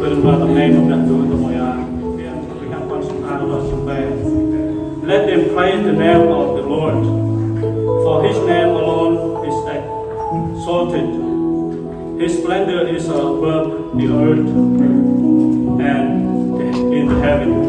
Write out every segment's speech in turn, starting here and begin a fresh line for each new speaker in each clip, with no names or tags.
Kung ba ang name of that doon mo yan, bigyan ko ang araw let them praise the name of the Lord, for His name alone is exalted. His splendor is above the earth and in the heaven.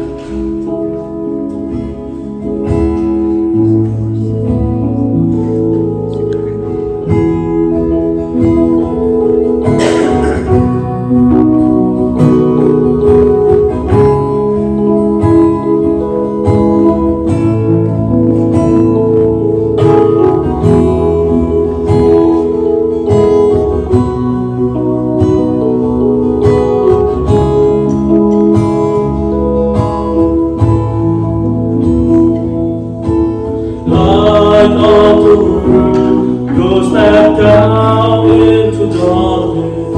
Light of the world, you step down into darkness.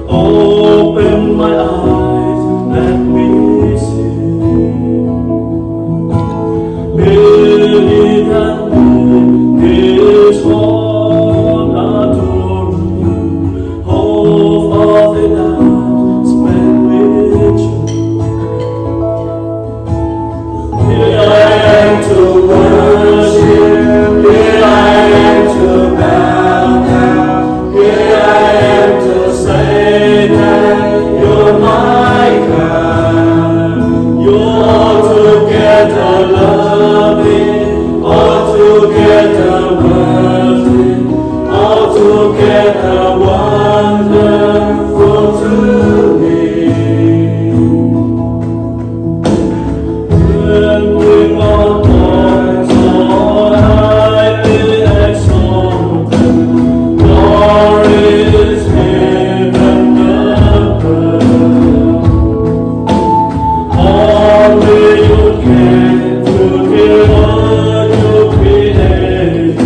Open my eyes, let me see. Believe that this all adore you. Hope of the night spent with you. Here I am to worship. Here I am to bow down. Here I am to say that you're my God. You're altogether loving, altogether worthy, altogether wonderful to me. When we walk on so highly exalted, glory is given above. Only you can forgive what you created.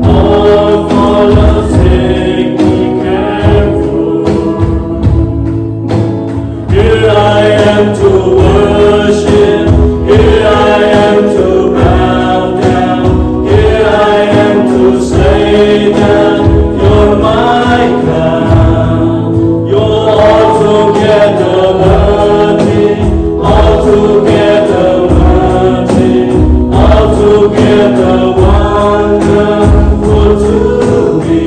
All for your sake be careful. Here I am to worship. Here I am to bow down. Here I am to say that you're my God. You're altogether worthy, altogether worthy, altogether wonderful to me.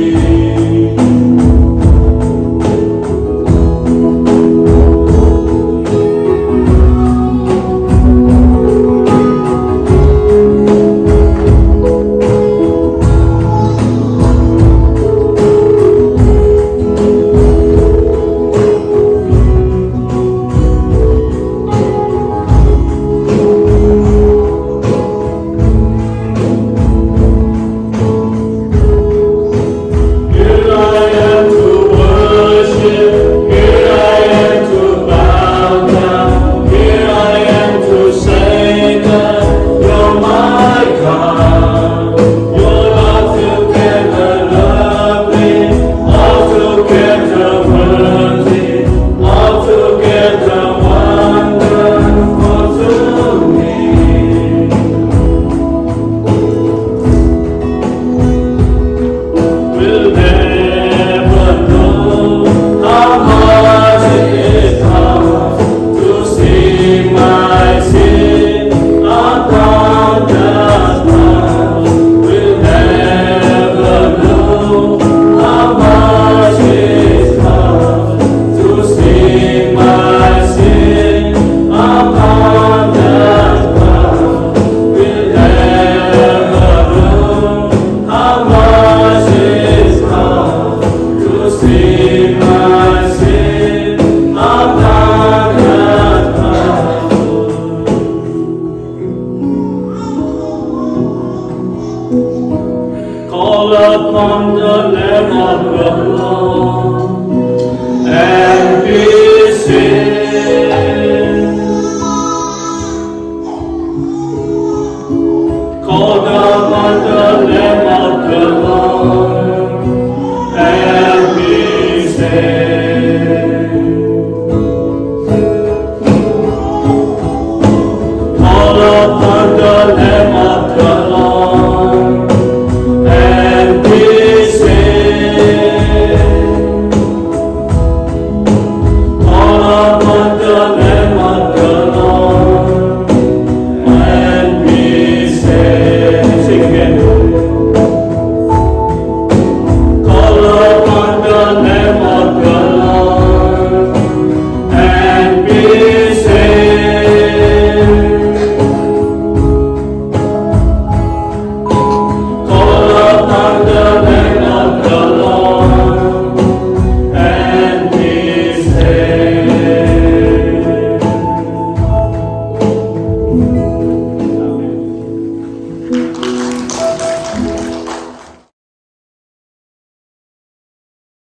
Here I am to worship. Here I am to bow down. Here I am to say that you're my God. You're altogether lovely, altogether worthy, altogether wonderful to me. We'll never know how much it costs to see my sin upon the cross. We'll never know how much it costs to see my sin upon the cross. We'll never know how much it costs to see my sin upon the cross. Call upon the name of the Lord.